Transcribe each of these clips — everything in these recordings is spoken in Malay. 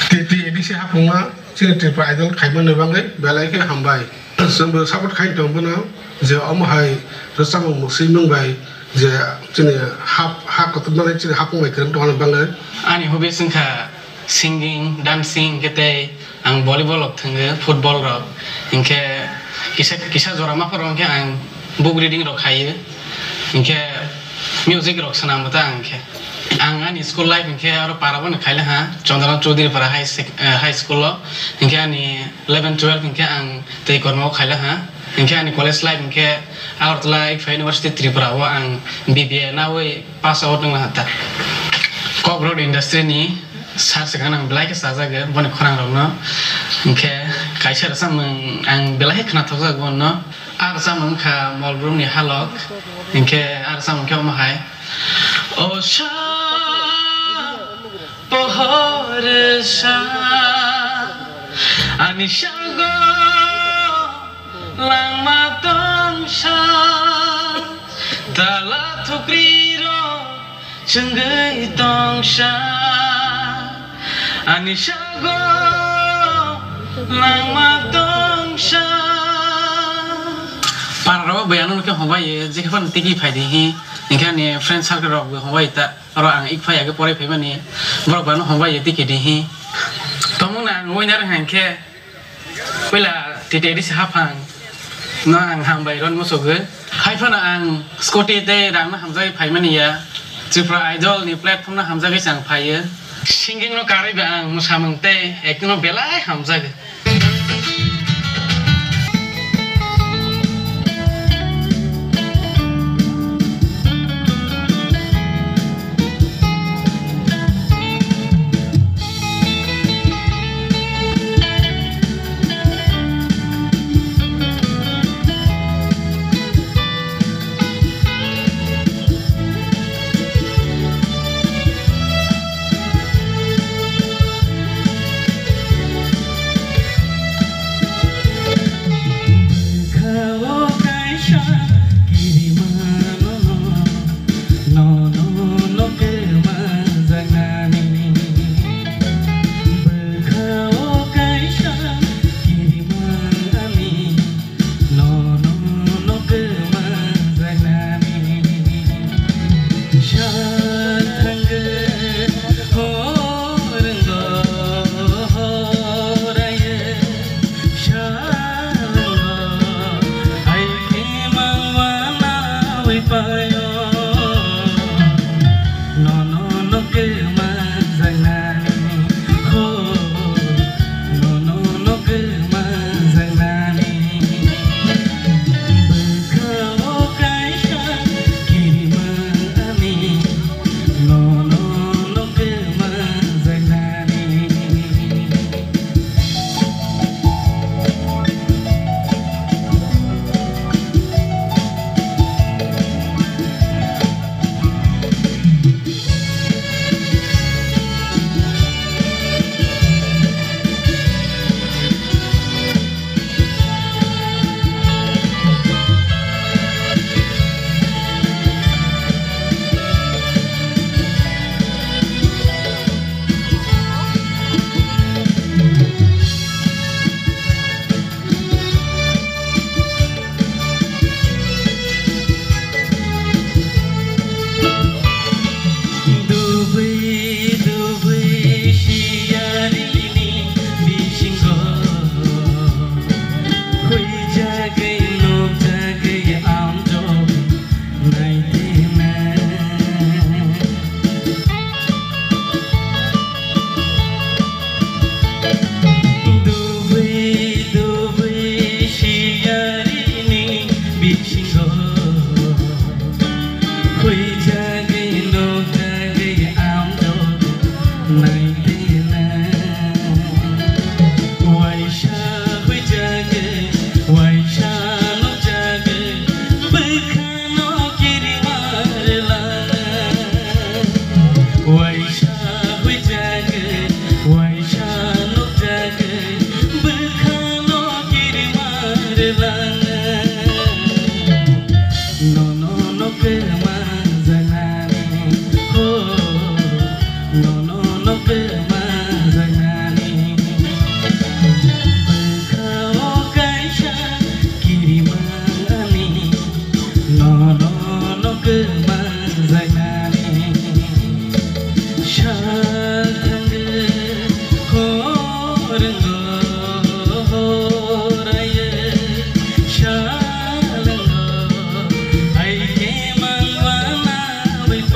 Titi edisi hapunga sini pa idol khaiman nebangai belai ke hambai sembo sabut khain tombona je amhai rasam muslim bai je sini hap kotna sini hapung bai keren tona bangai ani hobi singka singing dancing kete ang volleyball ok thenge football rok inke kisa jorama korong ke ang book reading rok khaye inke music rok sanam ta angke Angan school life inke aro parabon khaile ha Chandra Chaudhary para high school lo inke ani 11 12 inke ang tei kormo khaile ha inke ani college life inke Agartala University Tripura wa ang BBA na we pass out nang hata Kok road industry ni sar sekarang ang belai ke saja ge bon khorang rok no inke kaisa rasam ang belai khna thoksa gon no ar sam kha molrum ni halok inke ar sam ke mahai Osha Pohorsa Anishago Lang Matongsa Tala Tukriro Chenggai Tongsha Anishago Lang Matongsa Parro bayanan ke hobai jekhan tiki phaidihi Ingkani friend circle rok hongwai ta aro ang ikphai age pore phemani borok bano hongwai tiki dihi tomuna ngoinar hanke pela tite di hafang no ang hambai ron musoge haifana ang scotty te rangna hamjai phaimani ya Tripura idol ni platform na hamjai sang phaiye singing no kari ba ang musamang te ekno belai hamjai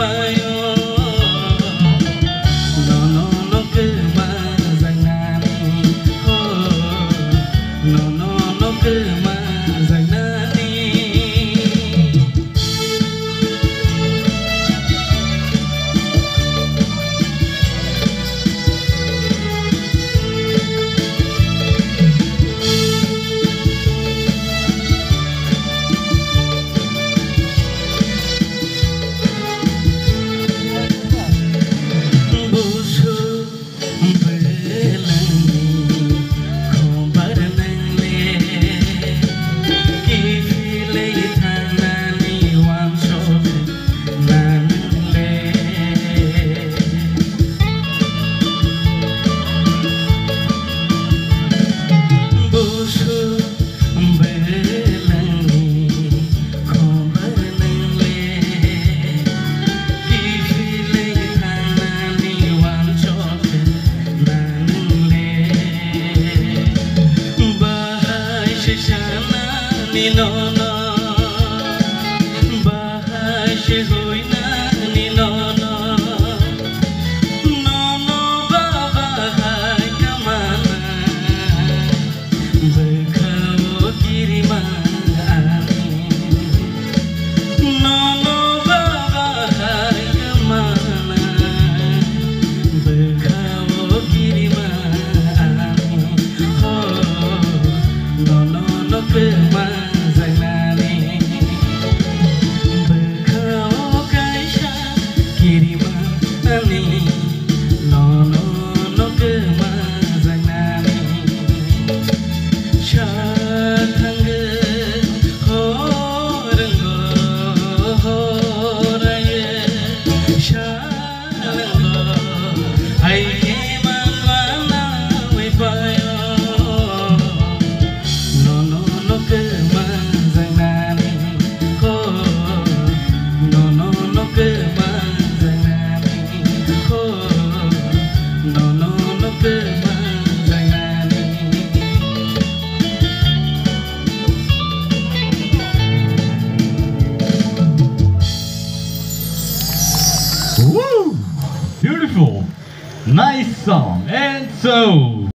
payo no no no ke mazanani ho no no no ke mazanani ni no no bahai she hoi na ni no no no no bahai kamana berkau kirima ani no no bahai kamana berkau kirima ani oh no no no kemana Woo! Beautiful, nice song, and so